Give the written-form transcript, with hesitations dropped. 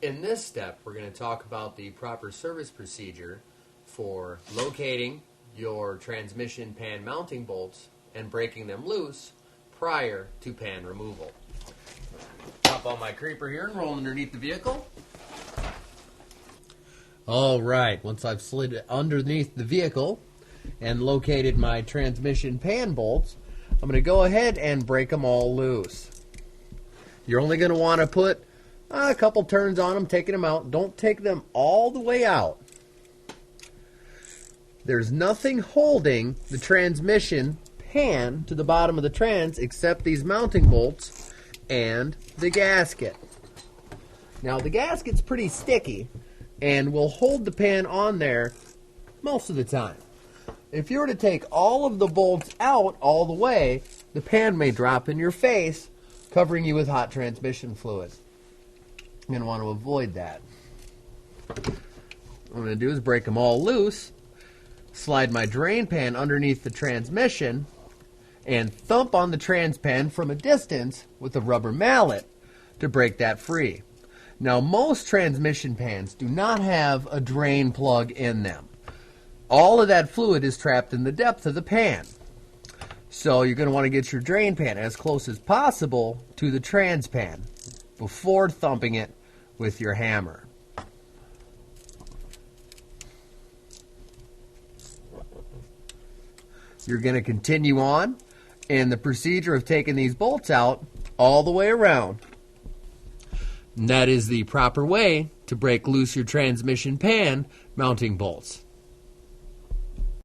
In this step, we're going to talk about the proper service procedure for locating your transmission pan mounting bolts and breaking them loose prior to pan removal. Pop on my creeper here and roll underneath the vehicle. All right, once I've slid it underneath the vehicle and located my transmission pan bolts, I'm going to go ahead and break them all loose. You're only going to want to put a couple turns on them, taking them out. Don't take them all the way out. There's nothing holding the transmission pan to the bottom of the trans except these mounting bolts and the gasket. Now the gasket's pretty sticky and will hold the pan on there most of the time. If you were to take all of the bolts out all the way, the pan may drop in your face, covering you with hot transmission fluid. I'm going to want to avoid that. What I'm going to do is break them all loose, slide my drain pan underneath the transmission, and thump on the trans pan from a distance with a rubber mallet to break that free. Now, most transmission pans do not have a drain plug in them. All of that fluid is trapped in the depth of the pan. So you're going to want to get your drain pan as close as possible to the trans pan before thumping it with your hammer. You're going to continue on in the procedure of taking these bolts out all the way around. And that is the proper way to break loose your transmission pan mounting bolts.